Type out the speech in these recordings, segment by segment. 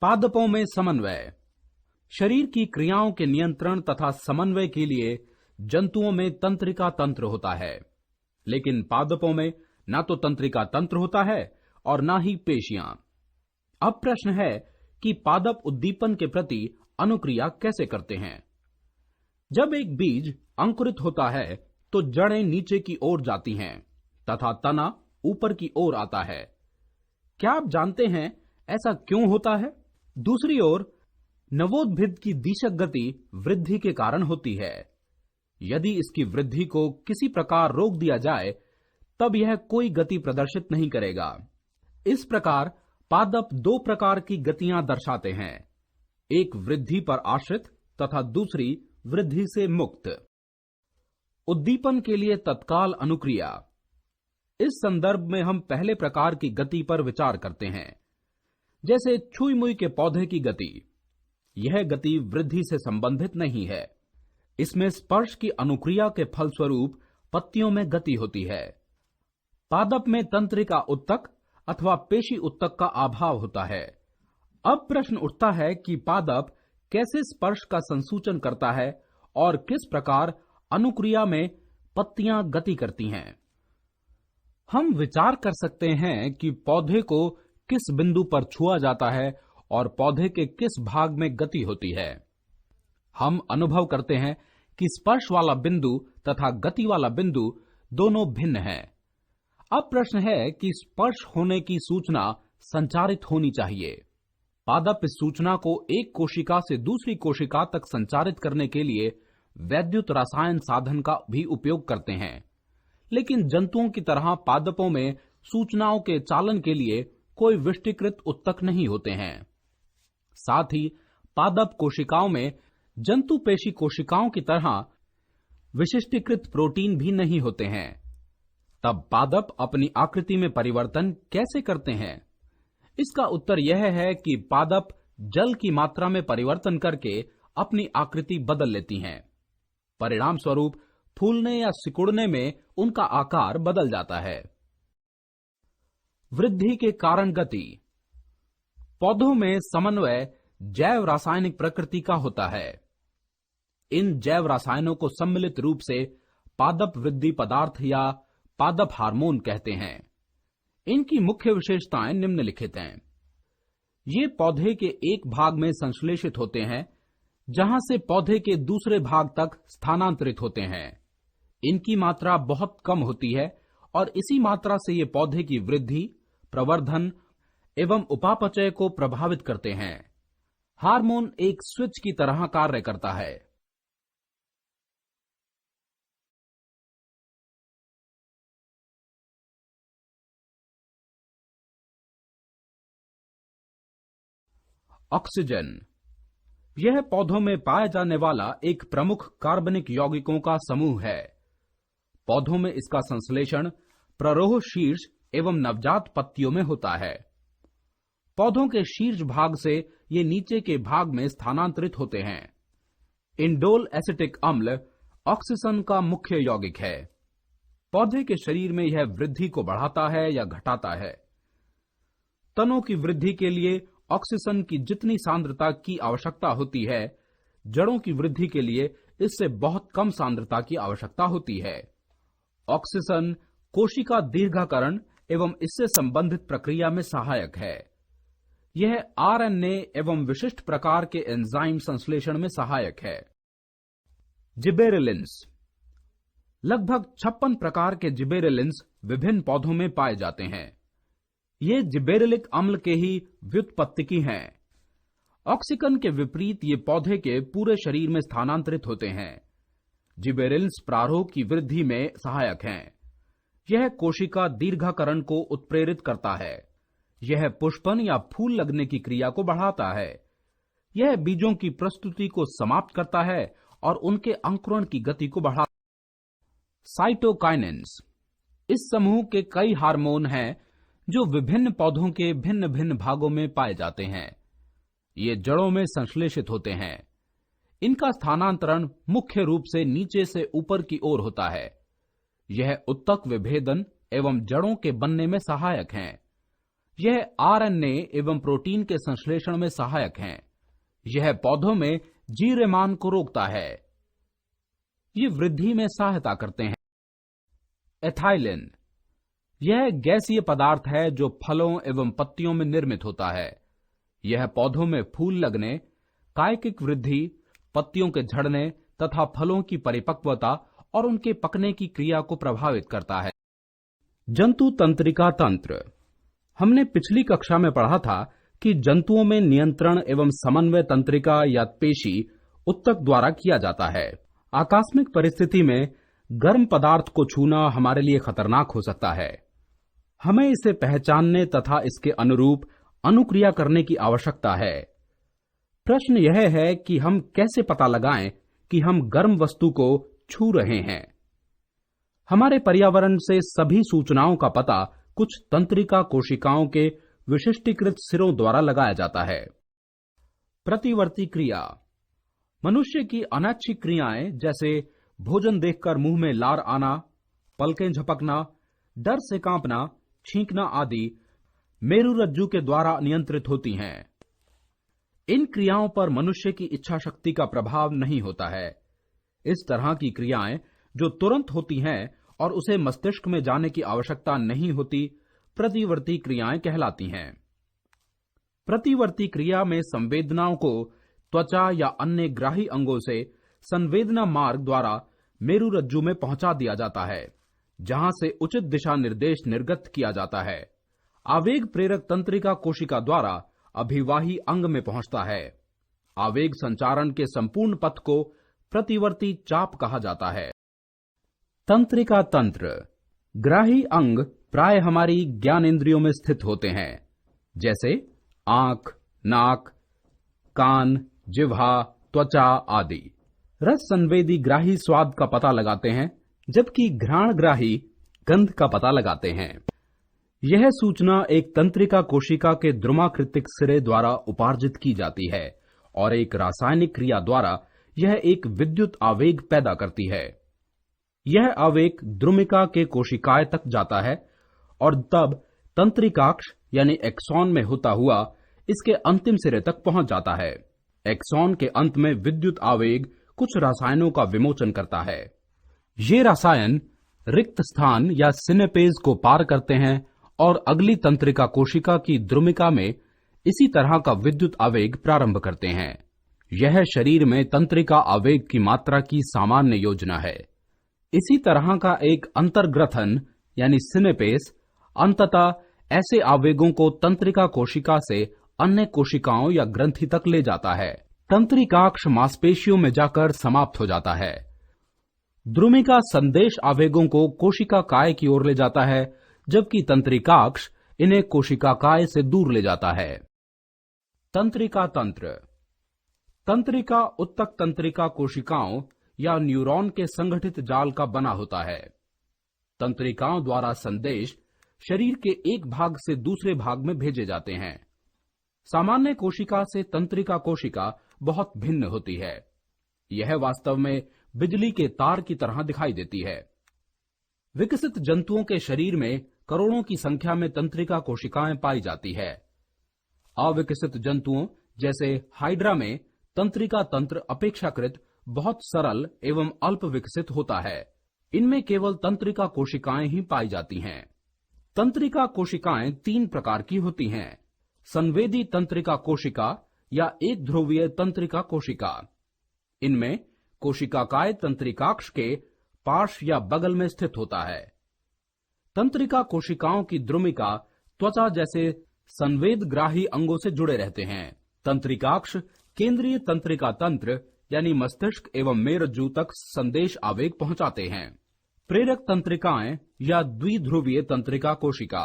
पादपों में समन्वय। शरीर की क्रियाओं के नियंत्रण तथा समन्वय के लिए जंतुओं में तंत्रिका तंत्र होता है, लेकिन पादपों में ना तो तंत्रिका तंत्र होता है और ना ही पेशियां। अब प्रश्न है कि पादप उद्दीपन के प्रति अनुक्रिया कैसे करते हैं। जब एक बीज अंकुरित होता है तो जड़ें नीचे की ओर जाती हैं तथा तना ऊपर की ओर आता है। क्या आप जानते हैं ऐसा क्यों होता है? दूसरी ओर नवोद्भिद की दिशक गति वृद्धि के कारण होती है। यदि इसकी वृद्धि को किसी प्रकार रोक दिया जाए तब यह कोई गति प्रदर्शित नहीं करेगा। इस प्रकार पादप दो प्रकार की गतियां दर्शाते हैं, एक वृद्धि पर आश्रित तथा दूसरी वृद्धि से मुक्त। उद्दीपन के लिए तत्काल अनुक्रिया। इस संदर्भ में हम पहले प्रकार की गति पर विचार करते हैं, जैसे छुई मुई के पौधे की गति। यह गति वृद्धि से संबंधित नहीं है। इसमें स्पर्श की अनुक्रिया के फलस्वरूप पत्तियों में गति होती है। पादप में तंत्रिका उत्तक अथवा पेशी उत्तक का अभाव होता है। अब प्रश्न उठता है कि पादप कैसे स्पर्श का संसूचन करता है और किस प्रकार अनुक्रिया में पत्तियां गति करती हैं। हम विचार कर सकते हैं कि पौधे को किस बिंदु पर छुआ जाता है और पौधे के किस भाग में गति होती है। हम अनुभव करते हैं कि स्पर्श वाला बिंदु तथा गति वाला बिंदु दोनों भिन्न हैं। अब प्रश्न है कि स्पर्श होने की सूचना संचारित होनी चाहिए। पादप इस सूचना को एक कोशिका से दूसरी कोशिका तक संचारित करने के लिए वैद्युत रसायन साधन का भी उपयोग करते हैं, लेकिन जंतुओं की तरह पादपों में सूचनाओं के चालन के लिए कोई विशिष्टीकृत उत्तक नहीं होते हैं। साथ ही पादप कोशिकाओं में जंतु पेशी कोशिकाओं की तरह विशिष्टीकृत प्रोटीन भी नहीं होते हैं। तब पादप अपनी आकृति में परिवर्तन कैसे करते हैं? इसका उत्तर यह है कि पादप जल की मात्रा में परिवर्तन करके अपनी आकृति बदल लेती हैं। परिणाम स्वरूप फूलने या सिकुड़ने में उनका आकार बदल जाता है। वृद्धि के कारण गति। पौधों में समन्वय जैव रासायनिक प्रकृति का होता है। इन जैव रसायनों को सम्मिलित रूप से पादप वृद्धि पदार्थ या पादप हार्मोन कहते हैं। इनकी मुख्य विशेषताएं निम्नलिखित हैं। ये पौधे के एक भाग में संश्लेषित होते हैं, जहां से पौधे के दूसरे भाग तक स्थानांतरित होते हैं। इनकी मात्रा बहुत कम होती है और इसी मात्रा से ये पौधे की वृद्धि, प्रवर्धन एवं उपापचय को प्रभावित करते हैं। हार्मोन एक स्विच की तरह कार्य करता है। ऑक्सीजन। यह पौधों में पाया जाने वाला एक प्रमुख कार्बनिक यौगिकों का समूह है। पौधों में इसका संश्लेषण प्ररोह शीर्ष एवं नवजात पत्तियों में होता है। पौधों के शीर्ष भाग से ये नीचे के भाग में स्थानांतरित होते हैं। इंडोल एसिटिक अम्ल ऑक्सीजन का मुख्य यौगिक है। पौधे के शरीर में यह वृद्धि को बढ़ाता है या घटाता है। तनों की वृद्धि के लिए ऑक्सीजन की जितनी सांद्रता की आवश्यकता होती है, जड़ों की वृद्धि के लिए इससे बहुत कम सांद्रता की आवश्यकता होती है। ऑक्सीजन कोशिका दीर्घाकरण एवं इससे संबंधित प्रक्रिया में सहायक है। यह आरएनए एवं विशिष्ट प्रकार के एंजाइम संश्लेषण में सहायक है। जिबेरेलिन्स। लगभग 56 प्रकार के जिबेरेलिन्स विभिन्न पौधों में पाए जाते हैं। ये जिबेरेलिक अम्ल के ही व्युत्पत्तिकी हैं। ऑक्सीजन के विपरीत ये पौधे के पूरे शरीर में स्थानांतरित होते हैं। जिबेरेलिन्स प्रारोह की वृद्धि में सहायक हैं। यह कोशिका दीर्घाकरण को उत्प्रेरित करता है। यह पुष्पन या फूल लगने की क्रिया को बढ़ाता है। यह बीजों की प्रस्तुति को समाप्त करता है और उनके अंकुरण की गति को बढ़ाता है। साइटोकाइनेंस। इस समूह के कई हार्मोन हैं जो विभिन्न पौधों के भिन्न भिन्न भागों में पाए जाते हैं। ये जड़ों में संश्लेषित होते हैं। इनका स्थानांतरण मुख्य रूप से नीचे से ऊपर की ओर होता है। यह उत्तक विभेदन एवं जड़ों के बनने में सहायक हैं। यह आरएनए एवं प्रोटीन के संश्लेषण में सहायक हैं। यह पौधों में जीर्यमान को रोकता है। ये वृद्धि में सहायता करते हैं। एथाइलिन, यह गैसीय पदार्थ है जो फलों एवं पत्तियों में निर्मित होता है। यह पौधों में फूल लगने, कायिक वृद्धि, पत्तियों के झड़ने तथा फलों की परिपक्वता और उनके पकने की क्रिया को प्रभावित करता है। जंतु तंत्रिका तंत्र, हमने पिछली कक्षा में पढ़ा था कि जंतुओं में नियंत्रण एवं समन्वय तंत्रिका या पेशी उत्तक द्वारा किया जाता है। आकस्मिक परिस्थिति में गर्म पदार्थ को छूना हमारे लिए खतरनाक हो सकता है। हमें इसे पहचानने तथा इसके अनुरूप अनुक्रिया करने की आवश्यकता है। प्रश्न यह है कि हम कैसे पता लगाएं कि हम गर्म वस्तु को छू रहे हैं। हमारे पर्यावरण से सभी सूचनाओं का पता कुछ तंत्रिका कोशिकाओं के विशिष्टीकृत सिरों द्वारा लगाया जाता है। प्रतिवर्ती क्रिया, मनुष्य की अनैच्छिक क्रियाएं जैसे भोजन देखकर मुंह में लार आना, पलकें झपकना, डर से कांपना, छींकना आदि मेरुरज्जु के द्वारा नियंत्रित होती हैं। इन क्रियाओं पर मनुष्य की इच्छा शक्ति का प्रभाव नहीं होता है। इस तरह की क्रियाएं जो तुरंत होती हैं और उसे मस्तिष्क में जाने की आवश्यकता नहीं होती, प्रतिवर्ती क्रियाएं कहलाती हैं। प्रतिवर्ती क्रिया में संवेदनाओं को त्वचा या अन्य ग्राही अंगों से संवेदना मार्ग द्वारा मेरुरज्जु में पहुंचा दिया जाता है, जहां से उचित दिशा निर्देश निर्गत किया जाता है। आवेग प्रेरक तंत्रिका कोशिका द्वारा अभिवाही अंग में पहुंचता है। आवेग संचारण के संपूर्ण पथ को प्रतिवर्ती चाप कहा जाता है। तंत्रिका तंत्र, ग्राही अंग प्राय हमारी ज्ञानेंद्रियों में स्थित होते हैं, जैसे आंख, नाक, कान, जिह्वा, त्वचा आदि। रस संवेदी ग्राही स्वाद का पता लगाते हैं, जबकि घ्राण ग्राही गंध का पता लगाते हैं। यह सूचना एक तंत्रिका कोशिका के द्रुमाकृतिक सिरे द्वारा उपार्जित की जाती है और एक रासायनिक क्रिया द्वारा यह एक विद्युत आवेग पैदा करती है। यह आवेग द्रुमिका के कोशिकाएं तक जाता है और तब तंत्रिकाक्ष यानी एक्सॉन में होता हुआ इसके अंतिम सिरे तक पहुंच जाता है। एक्सॉन के अंत में विद्युत आवेग कुछ रसायनों का विमोचन करता है। ये रसायन रिक्त स्थान या सिनेपेज को पार करते हैं और अगली तंत्रिका कोशिका की द्रुमिका में इसी तरह का विद्युत आवेग प्रारंभ करते हैं। यह शरीर में तंत्रिका आवेग की मात्रा की सामान्य योजना है। इसी तरह का एक अंतर्ग्रथन यानी सिनेपेस अंततः ऐसे आवेगों को तंत्रिका कोशिका से अन्य कोशिकाओं या ग्रंथि तक ले जाता है। तंत्रिकाक्ष मांसपेशियों में जाकर समाप्त हो जाता है। द्रुमिका संदेश आवेगों को कोशिका काय की ओर ले जाता है, जबकि तंत्रिकाक्ष इन्हें कोशिका काय से दूर ले जाता है। तंत्रिका तंत्र, तंत्रिका उत्तक तंत्रिका कोशिकाओं या न्यूरॉन के संगठित जाल का बना होता है। तंत्रिकाओं द्वारा संदेश शरीर के एक भाग से दूसरे भाग में भेजे जाते हैं। सामान्य कोशिका से तंत्रिका कोशिका बहुत भिन्न होती है। यह वास्तव में बिजली के तार की तरह दिखाई देती है। विकसित जंतुओं के शरीर में करोड़ों की संख्या में तंत्रिका कोशिकाएं पाई जाती है। अविकसित जंतुओं जैसे हाइड्रा में तंत्रिका तंत्र अपेक्षाकृत बहुत सरल एवं अल्प विकसित होता है। इनमें केवल तंत्रिका कोशिकाएं ही पाई जाती हैं। तंत्रिका कोशिकाएं तीन प्रकार की होती हैं: संवेदी तंत्रिका कोशिका या एक ध्रुवीय तंत्रिका कोशिका। इनमें कोशिकाकाय तंत्रिकाक्ष के पार्श्व या बगल में स्थित होता है। तंत्रिका कोशिकाओं की द्रुमिका त्वचा जैसे संवेदग्राही अंगों से जुड़े रहते हैं। तंत्रिकाक्ष केंद्रीय तंत्रिका तंत्र यानी मस्तिष्क एवं मेरुरज्जु तक संदेश आवेग पहुंचाते हैं। प्रेरक तंत्रिकाएं या द्विध्रुवीय तंत्रिका कोशिका,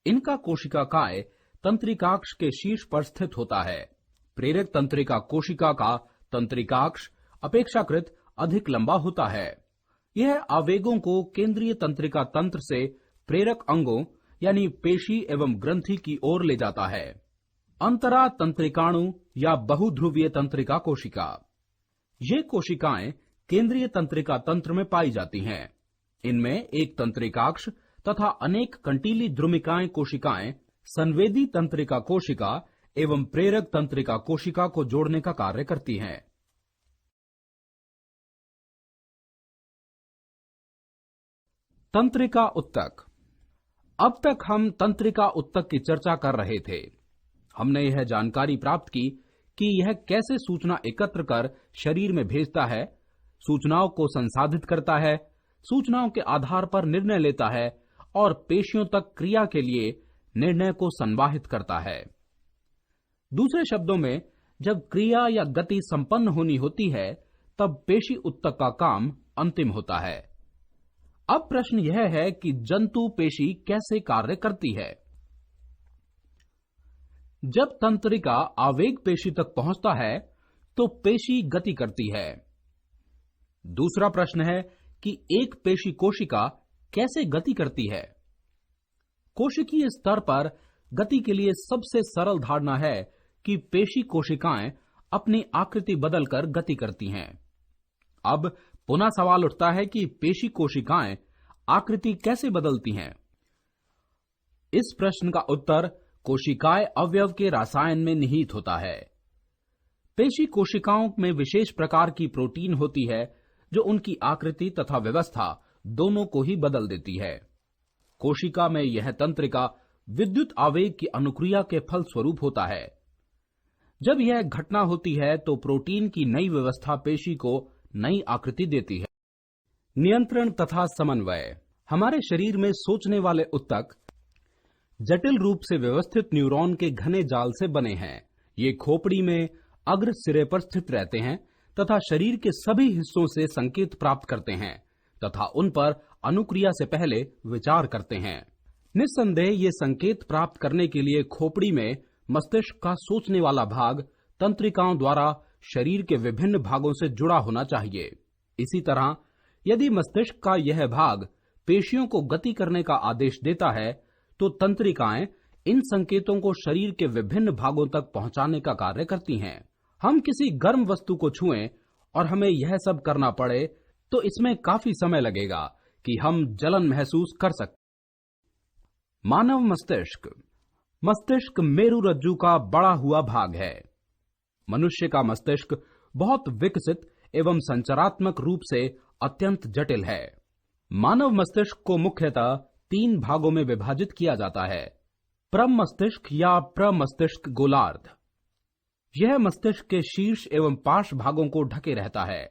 इनका कोशिकाकाय तंत्रिकाक्ष के शीर्ष पर स्थित होता है। प्रेरक तंत्रिका कोशिका का तंत्रिकाक्ष अपेक्षाकृत अधिक लंबा होता है। यह आवेगों को केंद्रीय तंत्रिका तंत्र से प्रेरक अंगों यानी पेशी एवं ग्रंथि की ओर ले जाता है। अंतरा तंत्रिकाणु या बहुध्रुवीय तंत्रिका कोशिका, ये कोशिकाएं केंद्रीय तंत्रिका तंत्र में पाई जाती हैं। इनमें एक तंत्रिकाक्ष तथा अनेक कंटीली द्रुमिकाएं कोशिकाएं संवेदी तंत्रिका कोशिका एवं प्रेरक तंत्रिका कोशिका को जोड़ने का कार्य करती हैं। तंत्रिका उत्तक। अब तक हम तंत्रिका उत्तक की चर्चा कर रहे थे। हमने यह जानकारी प्राप्त की कि यह कैसे सूचना एकत्र कर शरीर में भेजता है, सूचनाओं को संसाधित करता है, सूचनाओं के आधार पर निर्णय लेता है और पेशियों तक क्रिया के लिए निर्णय को संवाहित करता है। दूसरे शब्दों में, जब क्रिया या गति संपन्न होनी होती है तब पेशी उत्तक का काम अंतिम होता है। अब प्रश्न यह है कि जंतु पेशी कैसे कार्य करती है। जब तंत्रिका आवेग पेशी तक पहुंचता है तो पेशी गति करती है। दूसरा प्रश्न है कि एक पेशी कोशिका कैसे गति करती है। कोशिकीय स्तर पर गति के लिए सबसे सरल धारणा है कि पेशी कोशिकाएं अपनी आकृति बदलकर गति करती हैं। अब पुनः सवाल उठता है कि पेशी कोशिकाएं आकृति कैसे बदलती हैं। इस प्रश्न का उत्तर कोशिकाएं अवयव के रसायन में निहित होता है। पेशी कोशिकाओं में विशेष प्रकार की प्रोटीन होती है जो उनकी आकृति तथा व्यवस्था दोनों को ही बदल देती है। कोशिका में यह तंत्रिका विद्युत आवेग की अनुक्रिया के फल स्वरूप होता है। जब यह घटना होती है तो प्रोटीन की नई व्यवस्था पेशी को नई आकृति देती है। नियंत्रण तथा समन्वय। हमारे शरीर में सोचने वाले उत्तक जटिल रूप से व्यवस्थित न्यूरॉन के घने जाल से बने हैं। ये खोपड़ी में अग्र सिरे पर स्थित रहते हैं तथा शरीर के सभी हिस्सों से संकेत प्राप्त करते हैं तथा उन पर अनुक्रिया से पहले विचार करते हैं। निस्संदेह ये संकेत प्राप्त करने के लिए खोपड़ी में मस्तिष्क का सोचने वाला भाग तंत्रिकाओं द्वारा शरीर के विभिन्न भागों से जुड़ा होना चाहिए। इसी तरह यदि मस्तिष्क का यह भाग पेशियों को गति करने का आदेश देता है तो तंत्रिकाएं इन संकेतों को शरीर के विभिन्न भागों तक पहुंचाने का कार्य करती हैं। हम किसी गर्म वस्तु को छुएं और हमें यह सब करना पड़े तो इसमें काफी समय लगेगा कि हम जलन महसूस कर सकते। मानव मस्तिष्क। मस्तिष्क मेरुरज्जु का बड़ा हुआ भाग है। मनुष्य का मस्तिष्क बहुत विकसित एवं संरचनात्मक रूप से अत्यंत जटिल है। मानव मस्तिष्क को मुख्यतः 3 भागों में विभाजित किया जाता है। प्रमस्तिष्क या प्रमस्तिष्क गोलार्ध। यह मस्तिष्क के शीर्ष एवं पार्श्व भागों को ढके रहता है।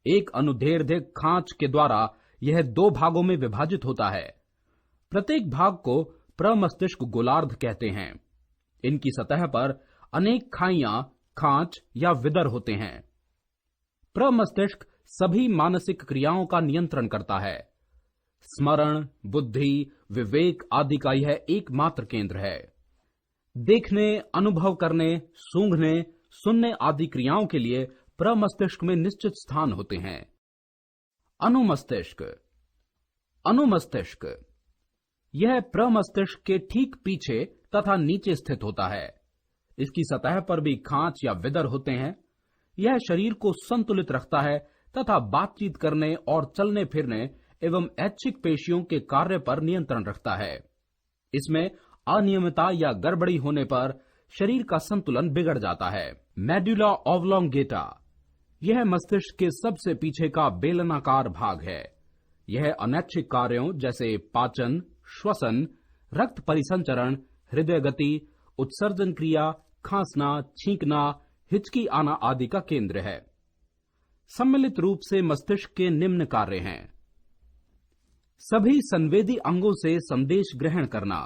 एक अनुदैर्ध्य खांच के द्वारा यह 2 भागों में विभाजित होता है। प्रत्येक भाग को प्रमस्तिष्क गोलार्ध कहते हैं। इनकी सतह पर अनेक खाइयां, खांच या विदर होते हैं। प्रमस्तिष्क सभी मानसिक क्रियाओं का नियंत्रण करता है। स्मरण, बुद्धि, विवेक आदि का यह एकमात्र केंद्र है। देखने, अनुभव करने, सूंघने, सुनने आदि क्रियाओं के लिए प्रमस्तिष्क में निश्चित स्थान होते हैं। अनुमस्तिष्क। अनुमस्तिष्क यह प्रमस्तिष्क के ठीक पीछे तथा नीचे स्थित होता है। इसकी सतह पर भी खांच या विदर होते हैं। यह शरीर को संतुलित रखता है तथा बातचीत करने और चलने फिरने एवं ऐच्छिक पेशियों के कार्य पर नियंत्रण रखता है। इसमें अनियमितता या गड़बड़ी होने पर शरीर का संतुलन बिगड़ जाता है। मेडुला ऑब्लोंगेटा यह मस्तिष्क के सबसे पीछे का बेलनाकार भाग है। यह अनैच्छिक कार्यों जैसे पाचन, श्वसन, रक्त परिसंचरण, हृदय गति, उत्सर्जन क्रिया, खांसना, छींकना, हिचकी आना आदि का केंद्र है। सम्मिलित रूप से मस्तिष्क के निम्न कार्य हैं। सभी संवेदी अंगों से संदेश ग्रहण करना,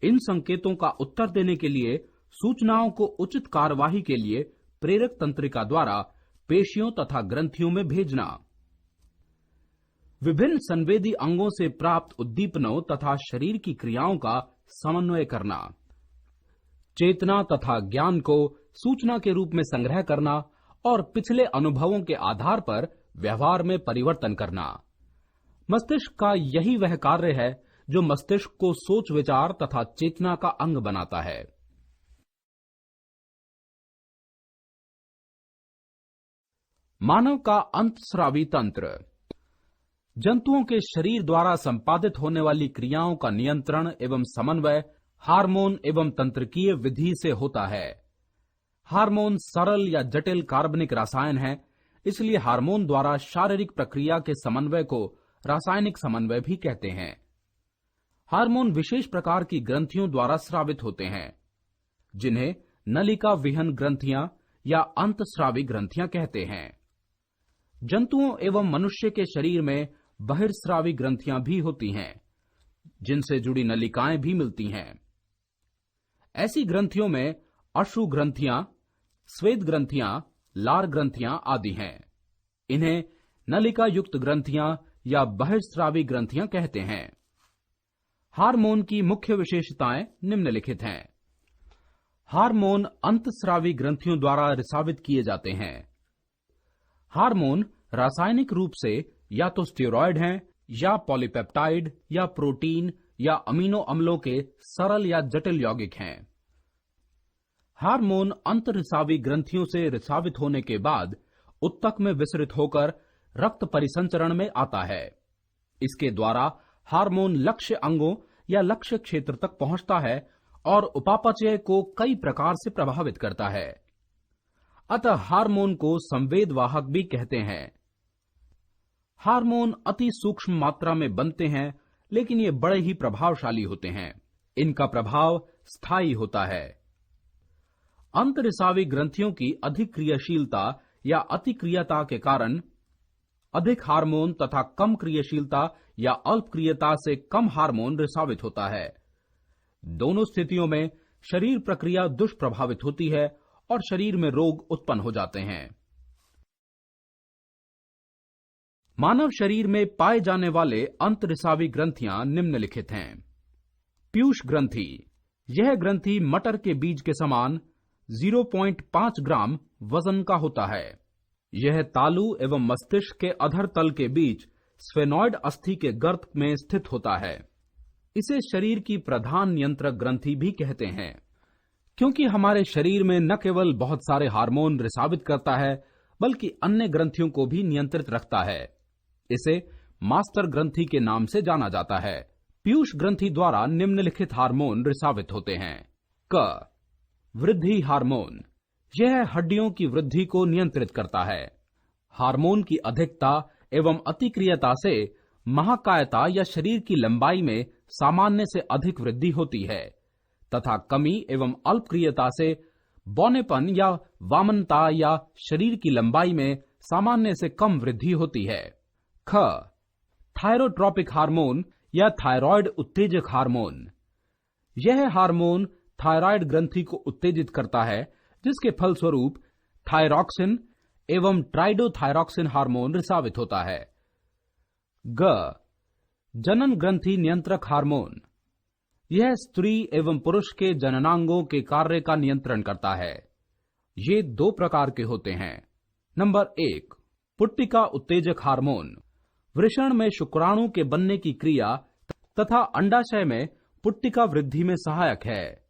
इन संकेतों का उत्तर देने के लिए सूचनाओं को उचित कार्यवाही के लिए प्रेरक तंत्रिका द्वारा पेशियों तथा ग्रंथियों में भेजना, विभिन्न संवेदी अंगों से प्राप्त उद्दीपनों तथा शरीर की क्रियाओं का समन्वय करना, चेतना तथा ज्ञान को सूचना के रूप में संग्रह करना और पिछले अनुभवों के आधार पर व्यवहार में परिवर्तन करना। मस्तिष्क का यही वह कार्य है जो मस्तिष्क को सोच विचार तथा चेतना का अंग बनाता है। मानव का अंतस्रावी तंत्र। जंतुओं के शरीर द्वारा संपादित होने वाली क्रियाओं का नियंत्रण एवं समन्वय हार्मोन एवं तंत्रिकीय विधि से होता है। हार्मोन सरल या जटिल कार्बनिक रसायन है, इसलिए हार्मोन द्वारा शारीरिक प्रक्रिया के समन्वय को रासायनिक समन्वय भी कहते हैं। हार्मोन विशेष प्रकार की ग्रंथियों द्वारा स्रावित होते हैं, जिन्हें नलिका विहन ग्रंथियां या अंतस्रावी ग्रंथियां कहते हैं। जंतुओं एवं मनुष्य के शरीर में बहिर्स्रावी ग्रंथियां भी होती हैं, जिनसे जुड़ी नलिकाएं भी मिलती हैं। ऐसी ग्रंथियों में अश्रु ग्रंथियां, स्वेद ग्रंथियां, लार ग्रंथियां आदि हैं। इन्हें नलिका युक्त ग्रंथियां या बहिर्स्रावी ग्रंथियां कहते हैं। हार्मोन की मुख्य विशेषताएं निम्नलिखित हैं। हार्मोन अंतस्रावी ग्रंथियों द्वारा रिसावित किए जाते हैं। हार्मोन रासायनिक रूप से या तो स्टेरॉयड हैं या पॉलीपेप्टाइड या प्रोटीन या अमीनो अम्लों के सरल या जटिल यौगिक हैं। हार्मोन अंतरिसावी ग्रंथियों से रिसावित होने के बाद उत्तक में विसरित होकर रक्त परिसंचरण में आता है। इसके द्वारा हार्मोन लक्ष्य अंगों या लक्ष्य क्षेत्र तक पहुंचता है और उपापचय को कई प्रकार से प्रभावित करता है। अतः हार्मोन को संवेदवाहक भी कहते हैं। हार्मोन अति सूक्ष्म मात्रा में बनते हैं, लेकिन ये बड़े ही प्रभावशाली होते हैं। इनका प्रभाव स्थायी होता है। अंतरिसावी ग्रंथियों की अधिक क्रियाशीलता या अतिक्रियता के कारण अधिक हार्मोन तथा कम क्रियाशीलता या अल्प क्रियता से कम हार्मोन रिसावित होता है। दोनों स्थितियों में शरीर प्रक्रिया दुष्प्रभावित होती है और शरीर में रोग उत्पन्न हो जाते हैं। मानव शरीर में पाए जाने वाले अंतरिसावी ग्रंथियां निम्नलिखित हैं। पीयूष ग्रंथि, यह ग्रंथि मटर के बीज के समान 0.5 ग्राम वजन का होता है। यह तालू एवं मस्तिष्क के अधर तल के बीच स्फेनॉइड अस्थि के गर्त में स्थित होता है। इसे शरीर की प्रधान नियंत्रक ग्रंथि भी कहते हैं, क्योंकि हमारे शरीर में न केवल बहुत सारे हार्मोन रिसावित करता है, बल्कि अन्य ग्रंथियों को भी नियंत्रित रखता है। इसे मास्टर ग्रंथि के नाम से जाना जाता है। पीयूष ग्रंथि द्वारा निम्नलिखित हार्मोन रिसावित होते हैं। क, वृद्धि हार्मोन, यह हड्डियों की वृद्धि को नियंत्रित करता है। हार्मोन की अधिकता एवं अतिक्रियता से महाकायता या शरीर की लंबाई में सामान्य से अधिक वृद्धि होती है, तथा कमी एवं अल्पक्रियता से बौनेपन या वामनता या शरीर की लंबाई में सामान्य से कम वृद्धि होती है। ख, थायरोट्रोपिक हार्मोन या थायराइड उत्तेजक हार्मोन, यह हार्मोन थायराइड ग्रंथि को उत्तेजित करता है, जिसके फलस्वरूप थायरॉक्सिन एवं ट्राइडोथायरॉक्सिन हार्मोन रिसावित होता है। ग, जनन ग्रंथि नियंत्रक हार्मोन, यह स्त्री एवं पुरुष के जननांगों के कार्य का नियंत्रण करता है। ये दो प्रकार के होते हैं। नंबर 1, पुट्टिका उत्तेजक हार्मोन, वृषण में शुक्राणु के बनने की क्रिया तथा अंडाशय में पुट्टिका वृद्धि में सहायक है।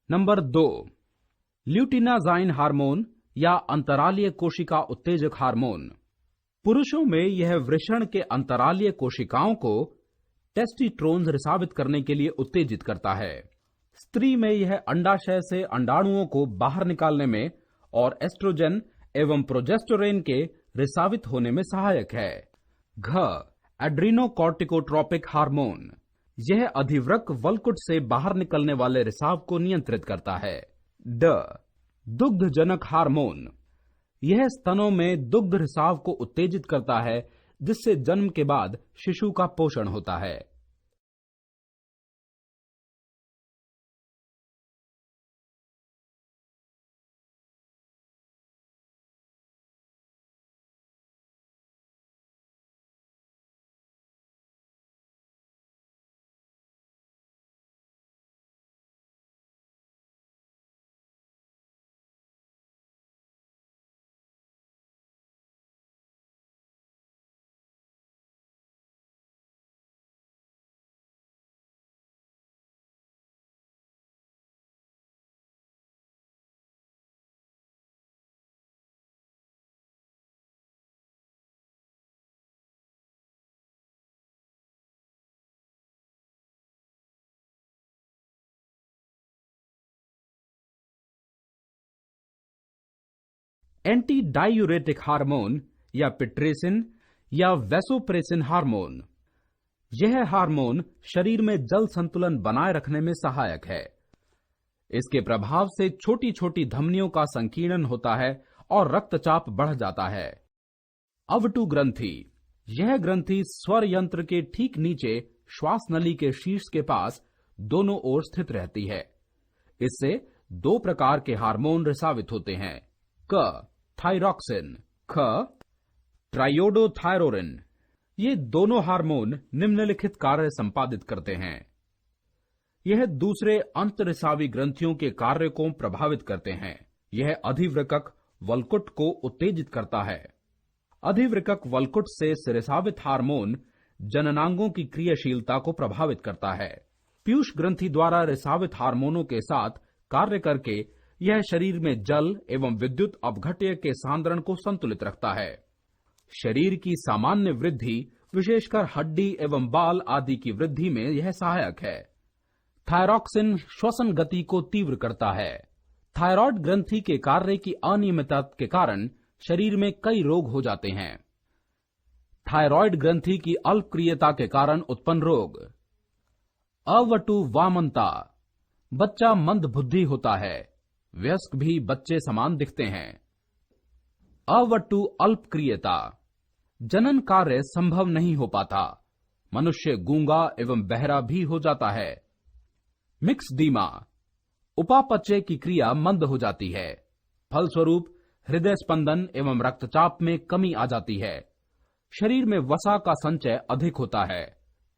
नंबर 2, ल्यूटिनाजाइन हार्मोन या अंतरालीय कोशिका उत्तेजक हार्मोन, पुरुषों में यह वृषण के अंतरालीय कोशिकाओं को टेस्टिट्रोन्स रिसावित करने के लिए उत्तेजित करता है। स्त्री में यह अंडाशय से अंडाणुओं को बाहर निकालने में और एस्ट्रोजन एवं प्रोजेस्टेरोन के रिसावित होने में सहायक है। घ, एड्रीनोकॉर्टिकोट्रोपिक हार्मोन, यह अधिवृक्क वल्कुट से बाहर निकलने वाले रिसाव को नियंत्रित करता है। ड, दुग्धजनक हार्मोन, यह स्तनों में दुग्ध रिसाव को उत्तेजित करता है, जिससे जन्म के बाद शिशु का पोषण होता है। एंटी डायूरेटिक हार्मोन या पिट्रेसिन या वैसोप्रेसिन हार्मोन। यह हार्मोन शरीर में जल संतुलन बनाए रखने में सहायक है। इसके प्रभाव से छोटी छोटी धमनियों का संकीर्णन होता है और रक्तचाप बढ़ जाता है। अवटु ग्रंथि, यह ग्रंथि स्वर यंत्र के ठीक नीचे श्वास नली के शीर्ष के पास दोनों ओर स्थित रहती है। इससे दो प्रकार के हार्मोन रिसावित होते हैं, क थायरॉक्सिन, ख ट्राइयोडोथायरोरिन। ये दोनों हार्मोन निम्नलिखित कार्य संपादित करते हैं। यह दूसरे अंतरिसावी ग्रंथियों के कार्य को प्रभावित करते हैं। यह अधिवृकक वल्कुट को उत्तेजित करता है। अधिवृकक वल्कुट से रिसावित हार्मोन जननांगों की क्रियाशीलता को प्रभावित करता है। पीयूष ग्रंथि द्वारा रिसावित हार्मोनों के साथ कार्य करके यह शरीर में जल एवं विद्युत अपघट्य के सांद्रण को संतुलित रखता है। शरीर की सामान्य वृद्धि, विशेषकर हड्डी एवं बाल आदि की वृद्धि में यह सहायक है। थायरॉक्सिन श्वसन गति को तीव्र करता है। थायराइड ग्रंथि के कार्य की अनियमितता के कारण शरीर में कई रोग हो जाते हैं। थायराइड ग्रंथि की अल्पक्रियता के कारण उत्पन्न रोग। अवटु वामनता, बच्चा मंद बुद्धि होता है। वयस्क भी बच्चे समान दिखते हैं। अवटु अल्पक्रियता, जनन कार्य संभव नहीं हो पाता। मनुष्य गूंगा एवं बहरा भी हो जाता है। मिक्सडीमा, उपापचय की क्रिया मंद हो जाती है। फलस्वरूप हृदय स्पंदन एवं रक्तचाप में कमी आ जाती है। शरीर में वसा का संचय अधिक होता है।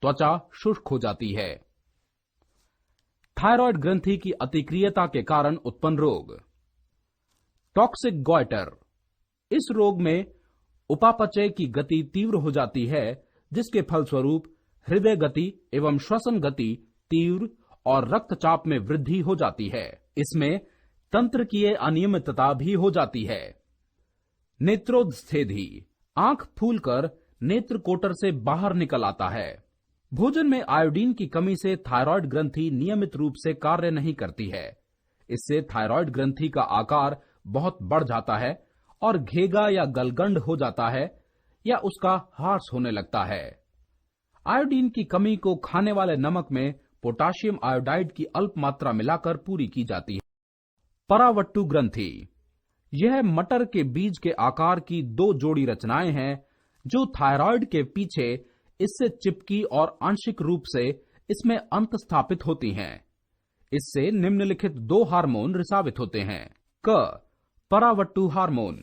त्वचा शुष्क हो जाती है। थायराइड ग्रंथि की अतिक्रियता के कारण उत्पन्न रोग। टॉक्सिक गॉइटर, इस रोग में उपापचय की गति तीव्र हो जाती है, जिसके फलस्वरूप हृदय गति एवं श्वसन गति तीव्र और रक्तचाप में वृद्धि हो जाती है। इसमें तंत्रिकीय अनियमितता भी हो जाती है। नेत्रोत्स्थेदी, आंख फूलकर नेत्र कोटर से बाहर निकल आता है। भोजन में आयोडीन की कमी से थायराइड ग्रंथि नियमित रूप से कार्य नहीं करती है। इससे थायराइड ग्रंथि का आकार बहुत बढ़ जाता है और घेगा या गलगंड हो जाता है या उसका ह्रास होने लगता है। आयोडीन की कमी को खाने वाले नमक में पोटाशियम आयोडाइड की अल्प मात्रा मिलाकर पूरी की जाती है। परावट्टु ग्रंथि, यह मटर के बीज के आकार की दो जोड़ी रचनाएं हैं जो थायराइड के पीछे इससे चिपकी और आंशिक रूप से इसमें अंत स्थापित होती हैं। इससे निम्नलिखित दो हार्मोन रिसावित होते हैं। क परावट्टु हार्मोन,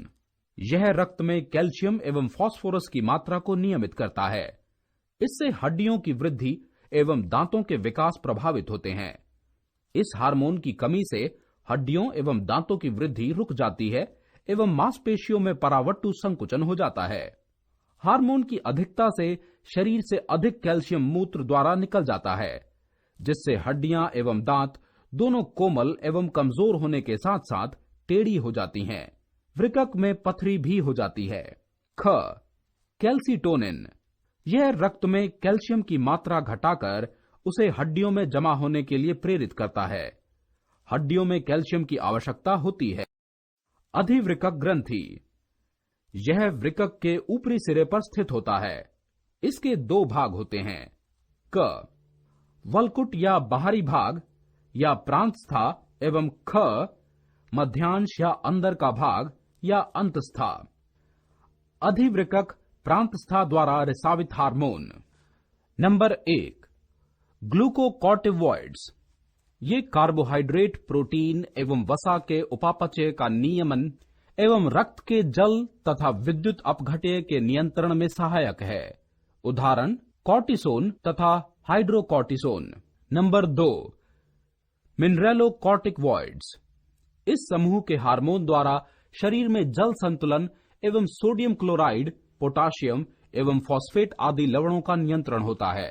यह रक्त में कैल्शियम एवं फास्फोरस की मात्रा को नियमित करता है। इससे हड्डियों की वृद्धि एवं दांतों के विकास प्रभावित होते हैं। इस हार्मोन की कमी से हड्डियों एवं दांतों की वृद्धि रुक जाती है एवं मांसपेशियों में परावट्टु संकुचन हो जाता है। हार्मोन की अधिकता से शरीर से अधिक कैल्शियम मूत्र द्वारा निकल जाता है, जिससे हड्डियां एवं दांत दोनों कोमल एवं कमजोर होने के साथ साथ टेढ़ी हो जाती हैं। वृकक में पथरी भी हो जाती है। ख कैल्सीटोनिन, यह रक्त में कैल्शियम की मात्रा घटाकर उसे हड्डियों में जमा होने के लिए प्रेरित करता है। हड्डियों में कैल्शियम की आवश्यकता होती है। अधिवृकक ग्रंथि, यह वृकक के ऊपरी सिरे पर स्थित होता है। इसके दो भाग होते हैं। क वल्कुट या बाहरी भाग या प्रांतस्था एवं ख मध्यांश या अंदर का भाग या अंतस्था। अधिवृकक प्रांतस्था द्वारा रिसावित हार्मोन। नंबर 1 ग्लूकोकॉर्टिकॉइड्स, ये कार्बोहाइड्रेट, प्रोटीन एवं वसा के उपापचय का नियमन एवं रक्त के जल तथा विद्युत अपघट्य के नियंत्रण में सहायक है। उदाहरण कॉर्टिसोन तथा हाइड्रोकॉर्टिसोन। नंबर 2 मिनरेलोकॉर्टिकॉइड्स, इस समूह के हार्मोन द्वारा शरीर में जल संतुलन एवं सोडियम क्लोराइड, पोटाशियम एवं फॉस्फेट आदि लवणों का नियंत्रण होता है।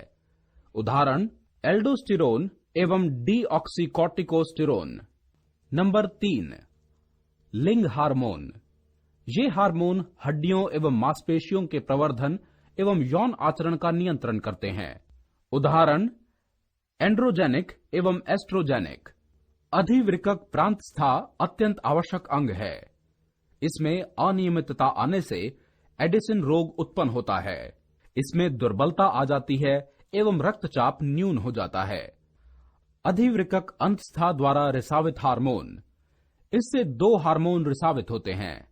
उदाहरण एल्डोस्टेरोन एवं डीऑक्सीकॉर्टिकोस्टेरोन। नंबर 3 लिंग हार्मोन, ये हार्मोन हड्डियों एवं मांसपेशियों के प्रवर्धन एवं यौन आचरण का नियंत्रण करते हैं। उदाहरण एंड्रोजेनिक एवं एस्ट्रोजेनिक। अधिवृकक प्रांतस्था अत्यंत आवश्यक अंग है। इसमें अनियमितता आने से एडिसन रोग उत्पन्न होता है। इसमें दुर्बलता आ जाती है एवं रक्तचाप न्यून हो जाता है। अधिवृक्क अंतस्था द्वारा रिसावित हार्मोन, इससे दो हार्मोन रिसावित होते हैं।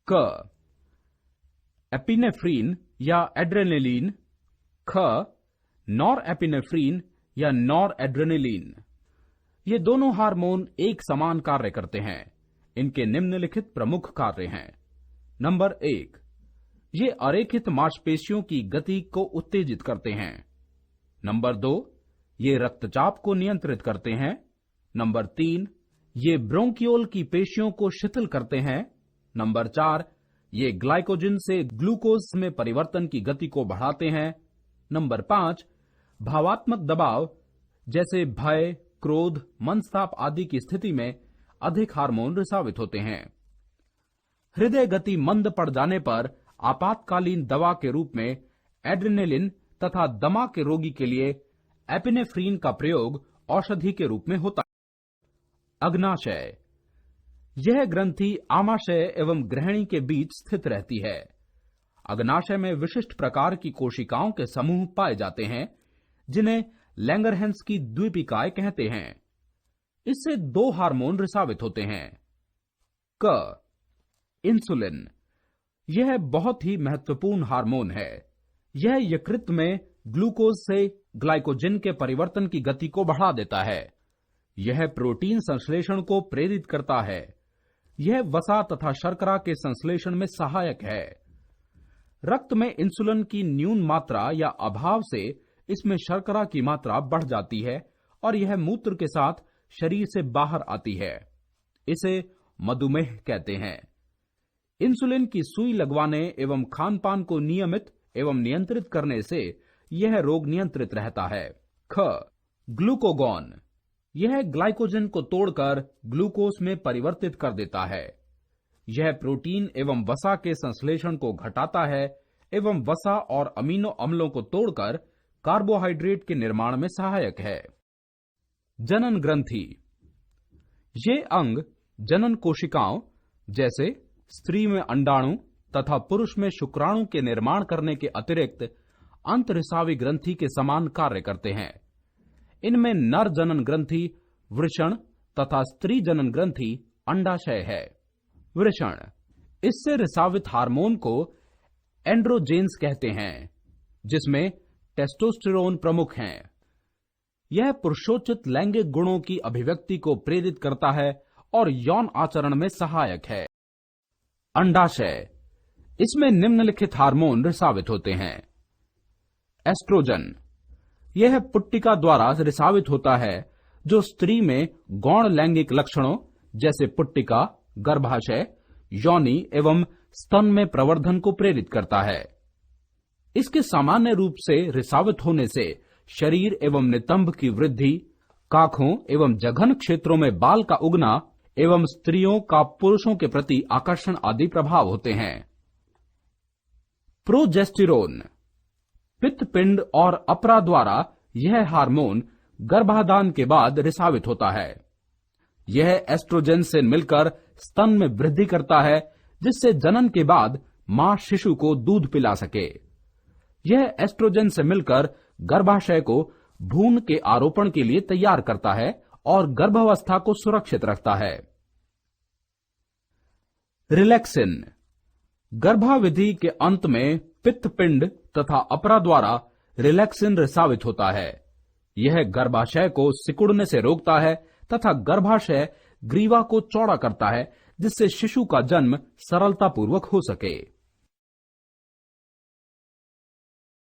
क एपिनेफ्रीन या एड्रेनलिन, ख नॉर एपिनेफ्रीन या नॉर एड्रेनलिन। ये दोनों हार्मोन एक समान कार्य करते हैं। इनके निम्नलिखित प्रमुख कार्य हैं। नंबर 1, ये अरेखित मांसपेशियों की गति को उत्तेजित करते हैं। नंबर 2, ये रक्तचाप को नियंत्रित करते हैं। नंबर 3, ये ब्रोंकियोल की पेशियों को शिथिल करते हैं। नंबर 4, ये ग्लाइकोजन से ग्लूकोज में परिवर्तन की गति को बढ़ाते हैं। नंबर 5, भावात्मक दबाव जैसे भय, क्रोध, मनस्ताप आदि की स्थिति में अधिक हार्मोन रिसावित होते हैं। हृदय गति मंद पड़ जाने पर आपातकालीन दवा के रूप में एड्रेनलिन तथा दमा के रोगी के लिए एपिनेफ्रीन का प्रयोग औषधि के रूप में होता है। अग्नाशय, यह ग्रंथि आमाशय एवं ग्रहणी के बीच स्थित रहती है। अग्नाशय में विशिष्ट प्रकार की कोशिकाओं के समूह पाए जाते हैं जिन्हें लैंगरहैंस की द्वीपिकाएं कहते हैं। इससे दो हार्मोन रिसावित होते हैं। क इंसुलिन, यह बहुत ही महत्वपूर्ण हार्मोन है। यह यकृत में ग्लूकोज से ग्लाइकोजन के परिवर्तन की गति को बढ़ा देता है। यह प्रोटीन संश्लेषण को प्रेरित करता है। यह वसा तथा शर्करा के संश्लेषण में सहायक है। रक्त में इंसुलिन की न्यून मात्रा या अभाव से इसमें शर्करा की मात्रा बढ़ जाती है और यह मूत्र के साथ शरीर से बाहर आती है। इसे मधुमेह कहते हैं। इंसुलिन की सुई लगवाने एवं खान पान को नियमित एवं नियंत्रित करने से यह रोग नियंत्रित रहता है। ख ग्लूकोगॉन, यह ग्लाइकोजन को तोड़कर ग्लूकोज में परिवर्तित कर देता है। यह प्रोटीन एवं वसा के संश्लेषण को घटाता है एवं वसा और अमीनो अम्लों को तोड़कर कार्बोहाइड्रेट के निर्माण में सहायक है। जनन ग्रंथि, ये अंग जनन कोशिकाओं जैसे स्त्री में अंडाणु तथा पुरुष में शुक्राणु के निर्माण करने के अतिरिक्त अंतरिसावी ग्रंथि के समान कार्य करते हैं। इनमें नर जनन ग्रंथि वृषण तथा स्त्री जनन ग्रंथि अंडाशय है। वृषण, इससे रिसावित हार्मोन को एंड्रोजेंस कहते हैं, जिसमें टेस्टोस्टेरोन प्रमुख हैं। यह पुरुषोचित लैंगिक गुणों की अभिव्यक्ति को प्रेरित करता है और यौन आचरण में सहायक है। अंडाशय, इसमें निम्नलिखित हार्मोन रिसावित होते हैं। एस्ट्रोजन, यह पुट्टिका द्वारा रिसावित होता है जो स्त्री में गौण लैंगिक लक्षणों जैसे पुट्टिका, गर्भाशय, योनि एवं स्तन में प्रवर्धन को प्रेरित करता है। इसके सामान्य रूप से रिसावित होने से शरीर एवं नितंब की वृद्धि, काखों एवं जघन क्षेत्रों में बाल का उगना एवं स्त्रियों का पुरुषों के प्रति आकर्षण आदि प्रभाव होते हैं। प्रोजेस्टेरोन, पित्तपिंड और अपरा द्वारा यह हार्मोन गर्भाधान के बाद रिसावित होता है। यह एस्ट्रोजन से मिलकर स्तन में वृद्धि करता है, जिससे जनन के बाद मां शिशु को दूध पिला सके। यह एस्ट्रोजन से मिलकर गर्भाशय को भ्रूण के आरोपण के लिए तैयार करता है और गर्भावस्था को सुरक्षित रखता है। रिलैक्सिन, गर्भाविधि के अंत में पित्तपिंड तथा अपरा द्वारा रिलैक्सिन रिसावित होता है। यह गर्भाशय को सिकुड़ने से रोकता है तथा गर्भाशय ग्रीवा को चौड़ा करता है, जिससे शिशु का जन्म सरलतापूर्वक हो सके।